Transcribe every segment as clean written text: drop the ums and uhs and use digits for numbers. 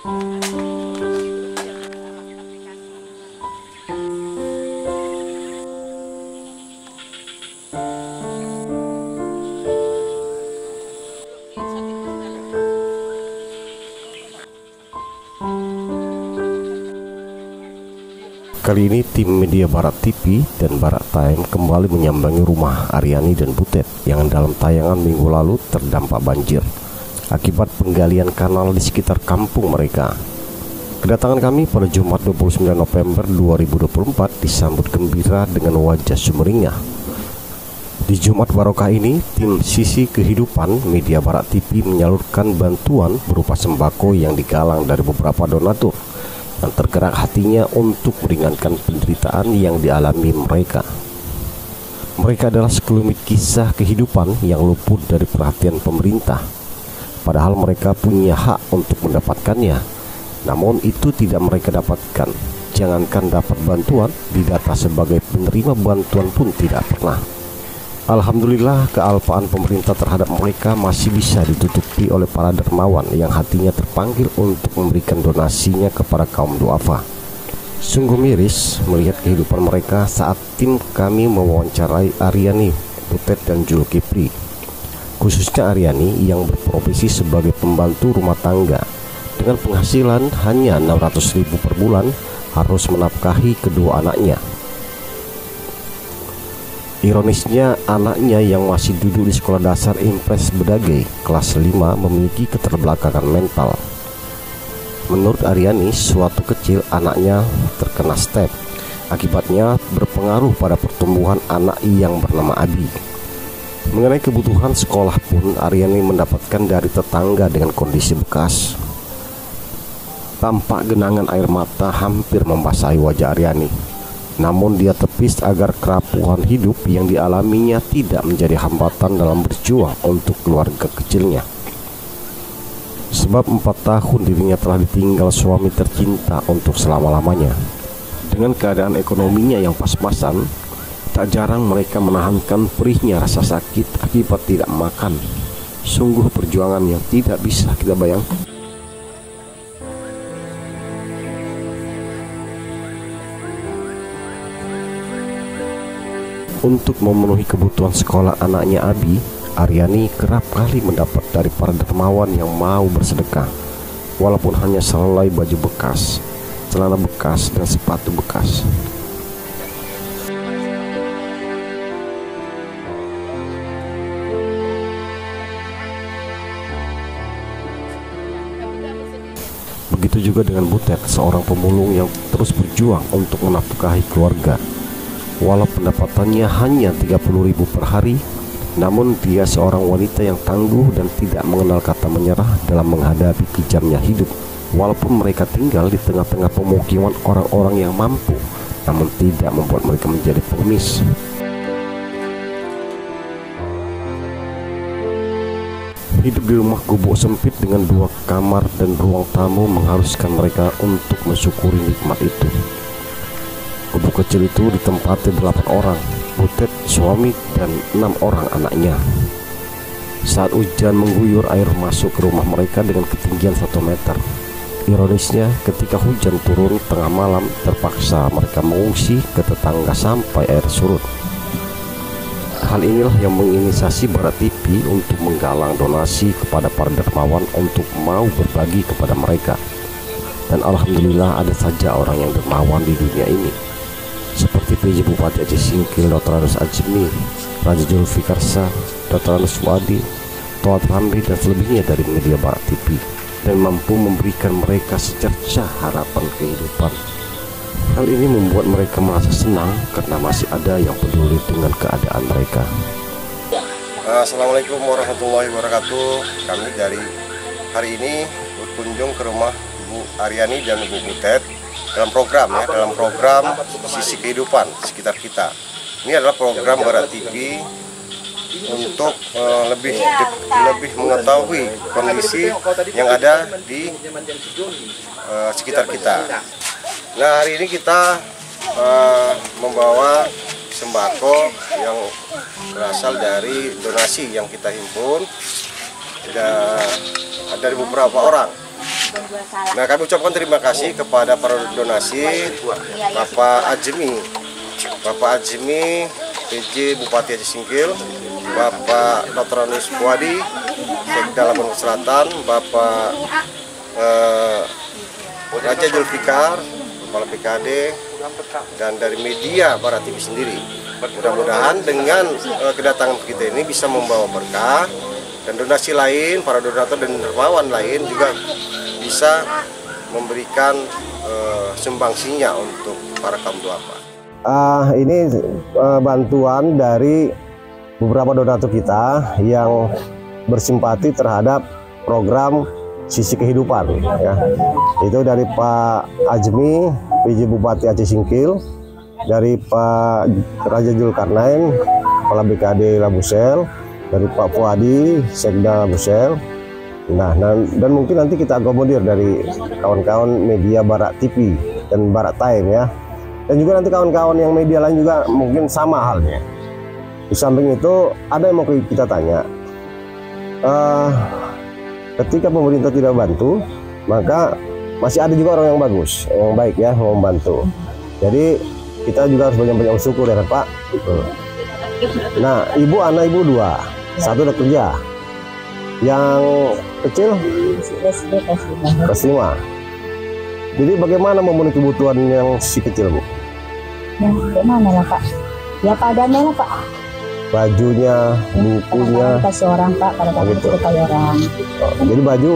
Kali ini tim media Barat TV dan Barat Time kembali menyambangi rumah Aryani dan Butet yang dalam tayangan minggu lalu terdampak banjir akibat penggalian kanal di sekitar kampung mereka. Kedatangan kami pada Jumat 29 November 2024 disambut gembira dengan wajah sumringah. Di Jumat Barokah ini, tim Sisi Kehidupan media Barat TV menyalurkan bantuan berupa sembako yang digalang dari beberapa donatur yang tergerak hatinya untuk meringankan penderitaan yang dialami mereka. Mereka adalah sekelumit kisah kehidupan yang luput dari perhatian pemerintah, padahal mereka punya hak untuk mendapatkannya, namun itu tidak mereka dapatkan. Jangankan dapat bantuan, didata sebagai penerima bantuan pun tidak pernah. Alhamdulillah, kealpaan pemerintah terhadap mereka masih bisa ditutupi oleh para dermawan yang hatinya terpanggil untuk memberikan donasinya kepada kaum duafa. Sungguh miris melihat kehidupan mereka saat tim kami mewawancarai Aryani, Butet, dan Zulkifli. Khususnya Aryani yang berprofesi sebagai pembantu rumah tangga dengan penghasilan hanya 600.000 per bulan, harus menafkahi kedua anaknya. Ironisnya, anaknya yang masih duduk di sekolah dasar Impres Bedage kelas 5 memiliki keterbelakangan mental. Menurut Aryani, suatu kecil anaknya terkena step. Akibatnya berpengaruh pada pertumbuhan anak yang bernama Abi. Mengenai kebutuhan sekolah pun, Aryani mendapatkan dari tetangga dengan kondisi bekas. Tampak genangan air mata hampir membasahi wajah Aryani. Namun dia tepis agar kerapuhan hidup yang dialaminya tidak menjadi hambatan dalam berjuang untuk keluarga kecilnya. Sebab 4 tahun dirinya telah ditinggal suami tercinta untuk selama-lamanya. Dengan keadaan ekonominya yang pas-pasan, tak jarang mereka menahankan perihnya rasa sakit akibat tidak makan. Sungguh perjuangan yang tidak bisa kita bayangkan. Untuk memenuhi kebutuhan sekolah anaknya Abi, Aryani kerap kali mendapat dari para dermawan yang mau bersedekah, walaupun hanya selai baju bekas, celana bekas, dan sepatu bekas. Begitu juga dengan Butet, seorang pemulung yang terus berjuang untuk menafkahi keluarga. Walau pendapatannya hanya 30.000 per hari, namun dia seorang wanita yang tangguh dan tidak mengenal kata menyerah dalam menghadapi kejamnya hidup. Walaupun mereka tinggal di tengah-tengah pemukiman orang-orang yang mampu, namun tidak membuat mereka menjadi pengemis. Hidup di rumah gubuk sempit dengan 2 kamar dan ruang tamu mengharuskan mereka untuk mensyukuri nikmat itu. Gubuk kecil itu ditempati 8 orang, Butet, suami, dan 6 orang anaknya. Saat hujan mengguyur, air masuk ke rumah mereka dengan ketinggian 1 meter. Ironisnya, ketika hujan turun tengah malam, terpaksa mereka mengungsi ke tetangga sampai air surut. Hal inilah yang menginisiasi Barat TV untuk menggalang donasi kepada para dermawan untuk mau berbagi kepada mereka. Dan alhamdulillah ada saja orang yang dermawan di dunia ini, seperti PJ Bupati Aceh Singkil Dr. Anus Ajmi, Raja Julfikarsa, Dr. Anus Wadi, Toat Ramli, dan selebihnya dari media Barat TV, dan mampu memberikan mereka secercah harapan kehidupan. Hal ini membuat mereka merasa senang karena masih ada yang peduli dengan keadaan mereka. Assalamualaikum warahmatullahi wabarakatuh. Kami dari hari ini berkunjung ke rumah Bu Aryani dan Bu Butet dalam program Sisi Kehidupan Sekitar Kita. Ini adalah program Barat TV untuk lebih mengetahui kondisi yang ada di sekitar kita. Nah, hari ini kita membawa sembako yang berasal dari donasi yang kita himpun dari beberapa orang. Nah, kami ucapkan terima kasih kepada para donasi, Bapak Ajmi, PJ Bupati Aceh Singkil, Bapak Dr. Anis Puadi, Sekda Lampung Selatan, Bapak Raja Julfikar, Kepala PKD, dan dari media Barat TV sendiri. Mudah-mudahan dengan kedatangan kita ini bisa membawa berkah, dan donasi lain, para donatur dan dermawan lain juga bisa memberikan sumbangsinya untuk para kaum duafa. Ini bantuan dari beberapa donatur kita yang bersimpati terhadap program Sisi Kehidupan, ya. Itu dari Pak Ajmi, PJ Bupati Aceh Singkil, dari Pak Raja Julkarnain, Kepala BKD Labusel, dari Pak Puadi, Sekda Labusel. Nah, dan mungkin nanti kita akomodir dari kawan-kawan media Barat TV dan Barat Time, ya. Dan juga nanti kawan-kawan yang media lain juga mungkin sama halnya. Di samping itu ada yang mau kita tanya. Ketika pemerintah tidak bantu, maka masih ada juga orang yang bagus, yang baik, ya, mau membantu. Jadi kita juga harus banyak-banyak bersyukur, ya kan, Pak. Nah, anak ibu 2, 1 udah kerja, yang kecil kelas 5. Jadi bagaimana memenuhi kebutuhan yang si kecil, Bu? Ya, bagaimana lah, Pak? Ya padanya lah, Pak. Bajunya, bukunya, Kadang-kadang kasih orang, Pak. Kadang-kadang gitu. suruh kayak orang. Jadi baju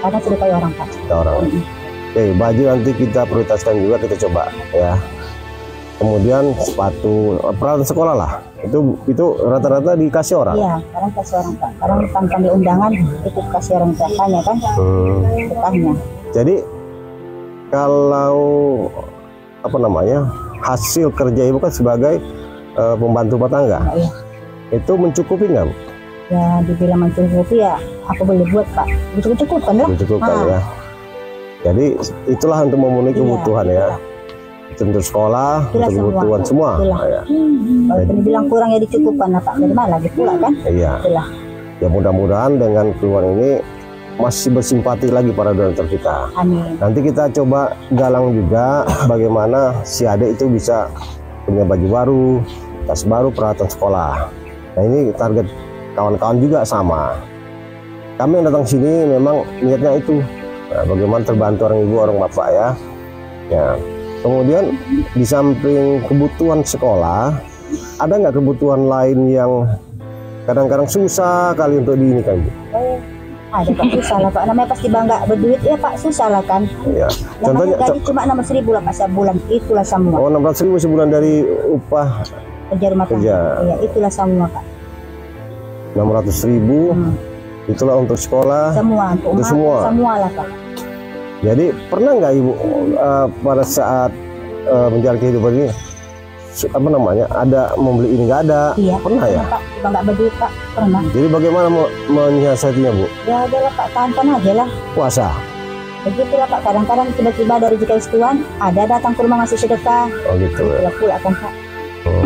Kadang suruh kayak orang, Pak. kita orang. Oke, baju nanti kita prioritaskan juga, kita coba, ya. Kemudian sepatu, peralatan sekolah lah. Itu rata-rata dikasih orang. Iya, kadang kasih orang, Pak. Kadang tanpa di undangan itu kasih orang tanya kan. Bertanya. Jadi kalau hasil kerja ibu kan sebagai pembantu rumah tangga, Iya. itu mencukupi nggak, Bu? Ya dibilang mencukupi, ya aku boleh buat, Pak. Cukup-cukupkan lah. Mencukupi, ya. Jadi itulah untuk memenuhi kebutuhan, ya. Itu untuk sekolah, Itulah untuk kebutuhan semua. Itulah. Ya. Kalau dibilang kurang ya dicukupkan lah, Pak. Dari mana lagi pula kan? Iya. Itulah. Ya mudah-mudahan dengan keluhan ini masih bersimpati lagi para donatur kita. Amin. Nanti kita coba galang juga bagaimana si adik itu bisa punya baju baru, tas baru, peralatan sekolah. Nah, ini target kawan-kawan juga sama. Kami yang datang sini memang niatnya itu, bagaimana terbantu orang ibu, orang bapak, ya. Ya. Kemudian di samping kebutuhan sekolah, ada nggak kebutuhan lain yang kadang-kadang susah kali untuk diinikan, Bu? Ada, Pak. Susah lah, Pak. Namanya pasti bangga berduit, ya, Pak. Susah lah kan. Ya. Contohnya gaji cuma 6.000 lah, Pak, sebulan. Itulah semua. Oh, 16.000 sebulan dari upah Kerja rumah tangga. kerja. Iya, itulah semua, Pak. 600.000. Itulah untuk sekolah. Semua untuk Itu semua. Semua lah, Pak. Jadi pernah nggak Ibu pada saat menjalani kehidupan ini ada membeli ini, nggak ada? Iya. Pernah, ya? Pak. Bangga berduit, Pak. Pernah. Jadi bagaimana menyiasatinya, Bu? Ya adalah, Pak. Tahan aja lah. Puasa. Begitulah, Pak. Kadang-kadang tiba-tiba dari jika istuan ada datang ke rumah ngasih sedekah. Oh gitu, ya. Itulah pula kan, Pak. Oh.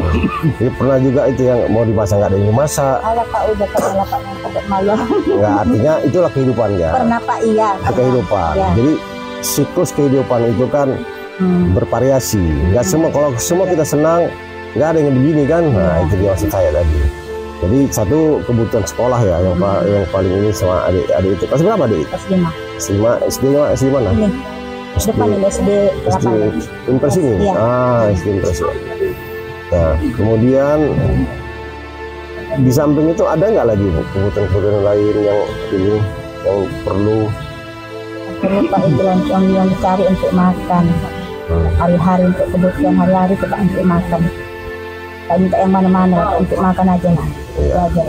Jadi pernah juga itu yang mau dimasak nggak ada yang dimasak. Ada, Pak. Udah pernah lah, Pak. Yang pada malam. Nggak, artinya itulah kehidupan, ya. Pernah, Pak. Iya. Itu kehidupan. Ya. Jadi siklus kehidupan itu kan bervariasi. Nggak semua, kalau semua kita senang, nggak ada yang begini kan. Nah, itu dia maksud saya tadi. Jadi satu kebutuhan sekolah, ya, yang paling ini sama adik itu. Kelas berapa, adik? Kelas 5. SD mana? Ini. Depan ini SD SD 8. Impres ini. Iya. SD Impres. Nah, kemudian di samping itu ada nggak lagi, Bu, kebutuhan lain yang perlu? Perlu, Pak, itu yang dicari untuk makan. Hari-hari untuk kebutuhan hari-hari, Pak, untuk makan. Tak minta yang mana-mana, untuk makan aja lah. Itu aja.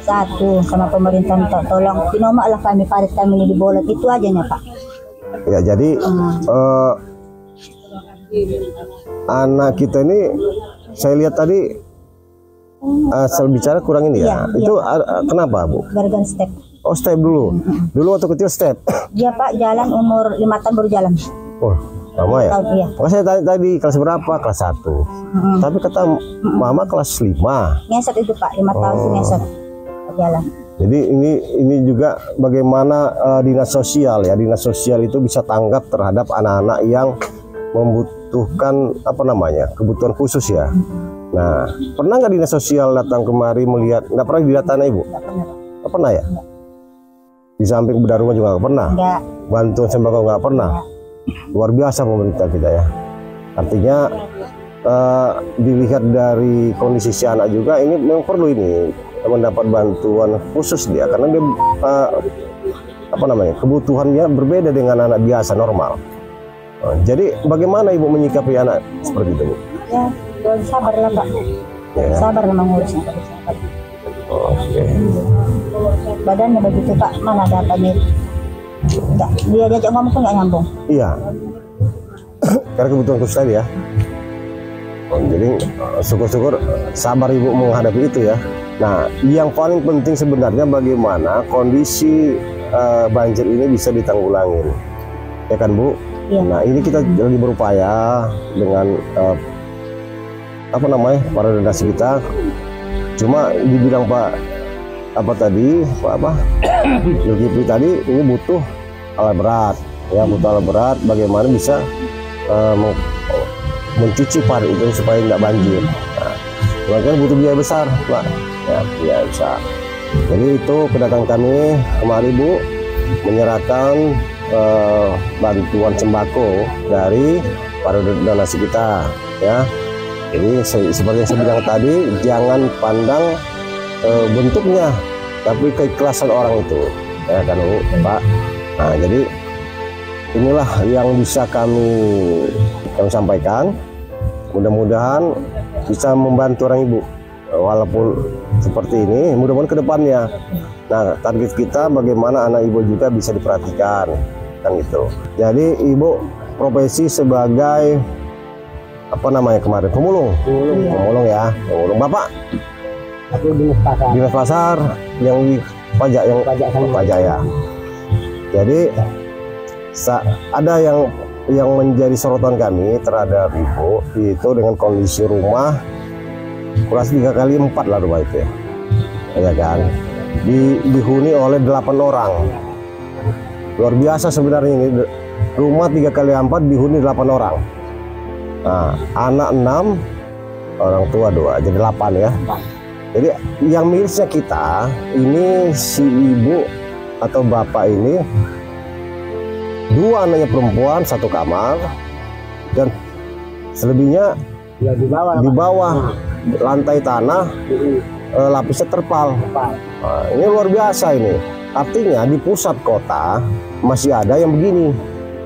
Satu, sama pemerintah minta tolong dinomak lah kami, parit kami ini dibolot, itu aja nya, Pak. Ya, jadi anak kita ini saya lihat tadi asal bicara kurang ini, ya. Iya, Itu kenapa, Bu? Gara-gara step. Oh, step dulu. Dulu waktu kecil step. Dia, Pak, jalan umur 5 tahun baru jalan. Oh, lama, ya? Tahun, iya. Maka saya tadi kelas berapa? Kelas 1. Tapi kata mama kelas 5. Ngesot itu, Pak, 5 tahun itu ngesot jalan. Jadi ini juga bagaimana dinas sosial ya, dinas sosial itu bisa tanggap terhadap anak-anak yang membutuhkan apa namanya kebutuhan khusus ya. Nah, pernah nggak dinas sosial datang kemari melihat? Nggak pernah dilihat tanah ibu? Nggak pernah ya? Di samping bedah rumah juga nggak pernah? Enggak. Bantuan sembako nggak pernah? Luar biasa pemerintah kita ya. Artinya dilihat dari kondisi si anak juga, ini memang perlu ini mendapat bantuan khusus dia, karena dia apa namanya kebutuhannya berbeda dengan anak biasa normal. Jadi bagaimana ibu menyikapi anak seperti itu, Bu? Ya, sabar lah Pak. Ya. Sabar lah mengurusnya. Oke. Badannya begitu Pak, mana ada apanya? Enggak, dia diajak ngomong pun nggak nyambung. Iya. Karena kebutuhan khusus tadi ya. Jadi syukur-syukur sabar ibu menghadapi itu ya. Nah, yang paling penting sebenarnya bagaimana kondisi banjir ini bisa ditanggulangin, ya kan Bu? Iya. Nah, ini kita lagi berupaya dengan apa namanya para donasi kita. Cuma dibilang Pak Zulkifli tadi ini butuh alat berat, ya butuh alat berat. Bagaimana bisa mencuci parit itu supaya nggak banjir. Nah, kan butuh biaya besar, Pak. Ya, biaya besar. Jadi itu kedatangan kami kemari Bu, menyerahkan bantuan sembako dari para donasi kita, ya. Jadi seperti yang saya bilang tadi, jangan pandang bentuknya, tapi keikhlasan orang itu, ya kan Bu, Pak. Nah, jadi inilah yang bisa kami sampaikan. Mudah-mudahan bisa membantu orang ibu, walaupun seperti ini, mudah-mudahan ke depannya. Nah, target kita bagaimana anak ibu juga bisa diperhatikan, kan gitu. Jadi ibu profesi sebagai apa namanya kemarin, pemulung ya, pemulung. Bapak Aku dinas pasar yang di pajak ya. Jadi ada yang menjadi sorotan kami terhadap ibu itu dengan kondisi rumah kurang 3x4 lah rumah itu ya kan, dihuni oleh 8 orang. Luar biasa sebenarnya ini, rumah 3x4 dihuni 8 orang. Nah, anak 6, orang tua 2, jadi 8 ya. Jadi yang mirisnya kita ini, si ibu atau bapak ini 2 anaknya perempuan, 1 kamar, dan selebihnya di bawah lantai tanah, lapisnya terpal. Nah, ini luar biasa ini. Artinya di pusat kota masih ada yang begini,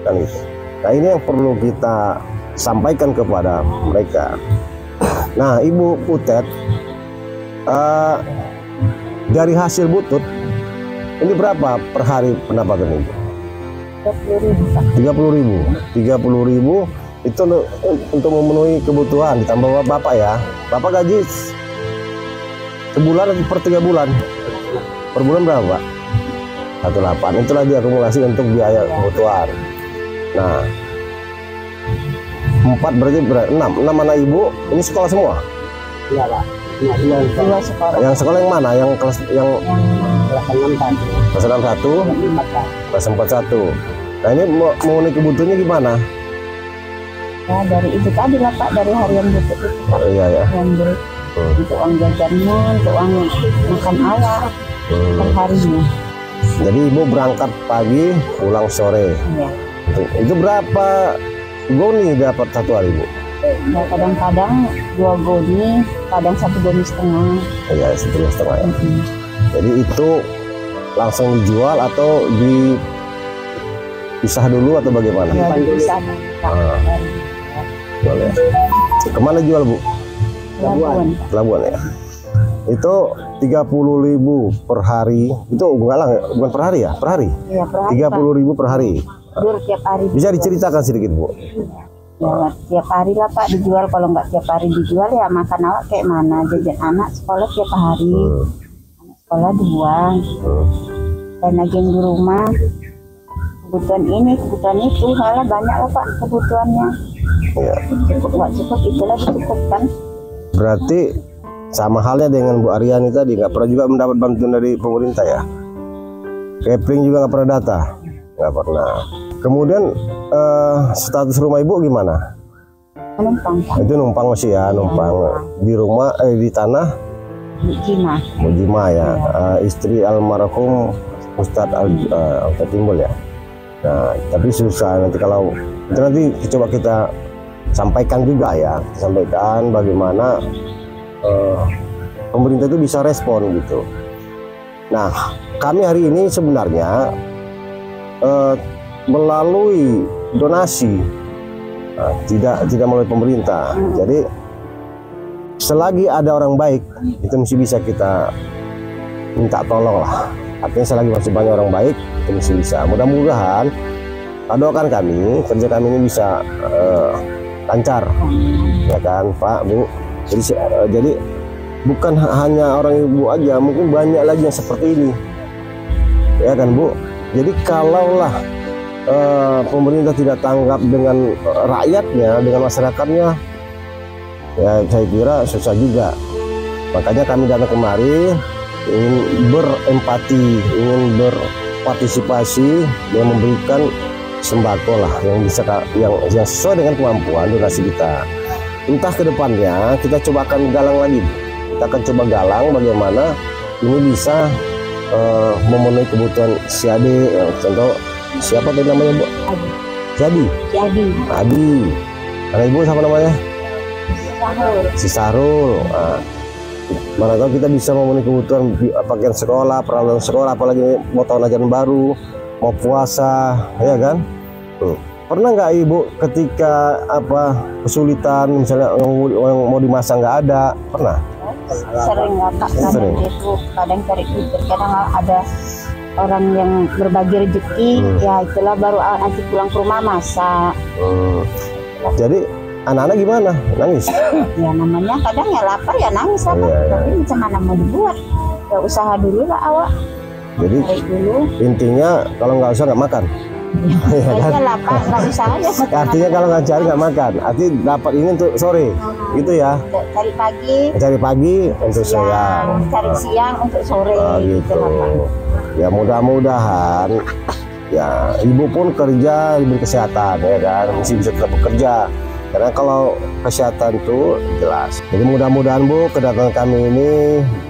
kan gitu. Nah, ini yang perlu kita sampaikan kepada mereka. Nah, Ibu Putet, dari hasil butut ini berapa per hari pendapatan Ibu? 30.000 itu untuk memenuhi kebutuhan, ditambah bapak ya. Bapak gaji sebulan atau per 3 bulan? Per bulan berapa? 1,8. Itulah diakumulasi untuk biaya kebutuhan. Nah, 4 berarti 6 anak ibu ini sekolah semua? Iya Pak. Dua sekolah. Yang sekolah yang mana? Yang kelas kelas 61, kelas 41. Nah, ini memenuhi kebutuhannya gimana? Ya dari itu tadi lah Pak, dari harian butut itu Pak. Iya ya. Yang untuk uang jajannya, untuk uang makan awal per harinya. Jadi ibu berangkat pagi, pulang sore. Iya. Itu berapa goni dapat satu hari Bu? Ya kadang-kadang 2 goni, kadang 1,5 goni. Iya, 1,5 ya. Jadi itu langsung dijual atau dipisah dulu atau bagaimana? Ya dipisah. Jual ya. Kemana jual Bu? Labuan ya. Itu 30.000 per hari. Itu enggak lah, bukan per hari ya? Per hari? Iya, per hari. 30.000 per hari. Tiap hari. Bisa diceritakan sedikit Bu? Ya tiap hari lah Pak dijual. Kalau nggak tiap hari dijual ya makan awak kayak mana, jajan anak sekolah tiap hari. Anak sekolah dibuang. Dan lagi di rumah kebutuhan ini kebutuhan itu, malah banyak lah Pak kebutuhannya. Iya. Cukup nggak cukup itulah dicukupkan. Berarti Sama halnya dengan Bu Aryani tadi, nggak pernah juga mendapat bantuan dari pemerintah ya. Kepling juga nggak pernah data, nggak pernah. Kemudian status rumah Ibu gimana? Numpang. Itu numpang masih ya, numpang di rumah di tanah Mujima ya, istri almarhum Ustadz Al Timbul ya. Nah, tapi susah nanti kalau itu nanti coba kita sampaikan juga ya, sampaikan bagaimana pemerintah itu bisa respon gitu. Nah, kami hari ini sebenarnya melalui donasi, tidak melalui pemerintah. Jadi selagi ada orang baik itu mesti bisa kita minta tolong lah. Artinya selagi masih banyak orang baik itu mesti bisa. Mudah-mudahan doakan kami, kerja kami ini bisa lancar, ya kan Pak Bu. Jadi bukan hanya orang Ibu aja, mungkin banyak lagi yang seperti ini, ya kan Bu. Jadi kalaulah pemerintah tidak tanggap dengan rakyatnya, dengan masyarakatnya, ya saya kira susah juga. Makanya kami datang kemari ingin berempati, ingin berpartisipasi, yang memberikan sembako lah yang bisa yang sesuai dengan kemampuan donasi kita. Entah ke depannya kita coba akan galang lagi. Kita akan coba galang bagaimana ini bisa memenuhi kebutuhan si Ade, contoh siapa tadi namanya Bu? Adi. Anak Ibu siapa namanya? Si Sarul. Mana tahu kita bisa memenuhi kebutuhan pakaian sekolah, peralatan sekolah, apalagi mau tahun ajaran baru, mau puasa, ya kan? Pernah nggak Ibu ketika kesulitan, misalnya yang mau dimasak nggak ada, pernah? Sering nggak Pak, kadang itu kadang cari duit, kadang ada orang yang berbagi rezeki, ya itulah baru nanti pulang ke rumah masak. Jadi anak-anak gimana? Nangis? Ya namanya kadang ya lapar ya nangis lah, tapi macam mana mau dibuat? Ya usaha dulu lah awak. Jadi dulu. Intinya kalau nggak usah nggak makan. Ya kan? Lapar nggak usah ya. Artinya kalau nggak cari nggak makan. Artinya dapat ini untuk sore, gitu ya? Cari pagi. Cari pagi untuk siang. Cari siang untuk sore. Gitu. Ya mudah-mudahan ya Ibu pun kerja diberi kesehatan, ya kan, masih bisa tetap bekerja. Karena kalau kesehatan itu jelas. Jadi mudah-mudahan Bu, kedatangan kami ini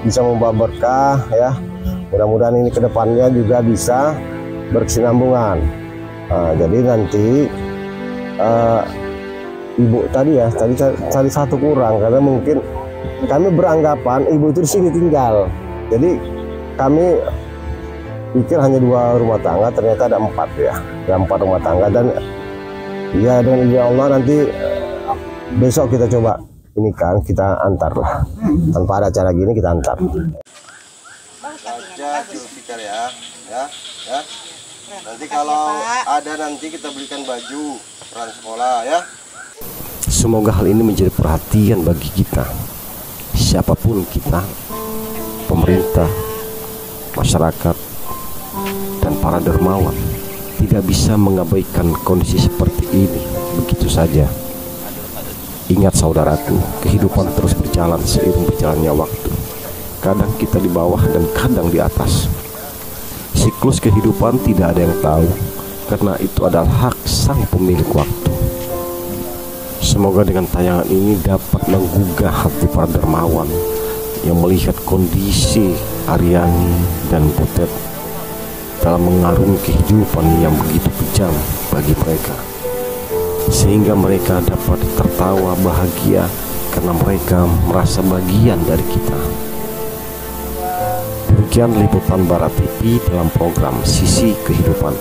bisa membawa berkah ya. Mudah-mudahan ini kedepannya juga bisa berkesinambungan. Jadi nanti Ibu tadi satu kurang karena mungkin kami beranggapan Ibu itu di sini tinggal. Jadi kami pikir hanya 2 rumah tangga, ternyata ada 4 ya, ada 4 rumah tangga. Dan ya dengan izin Allah nanti besok kita coba ini kan kita antar lah, tanpa ada acara gini kita antar. Aja Julfikar ya. Nanti kalau ada nanti kita belikan baju peran sekolah ya. Semoga hal ini menjadi perhatian bagi kita, siapapun kita, pemerintah, masyarakat, dan para dermawan tidak bisa mengabaikan kondisi seperti ini begitu saja. Ingat saudaraku, kehidupan terus berjalan seiring berjalannya waktu. Kadang kita di bawah dan kadang di atas. Siklus kehidupan tidak ada yang tahu, karena itu adalah hak sang pemilik waktu. Semoga dengan tayangan ini dapat menggugah hati para dermawan yang melihat kondisi Aryani dan Butet dalam mengarungi kehidupan yang begitu kejam bagi mereka, sehingga mereka dapat tertawa bahagia karena mereka merasa bagian dari kita. Demikian liputan Barat TV dalam program Sisi Kehidupan.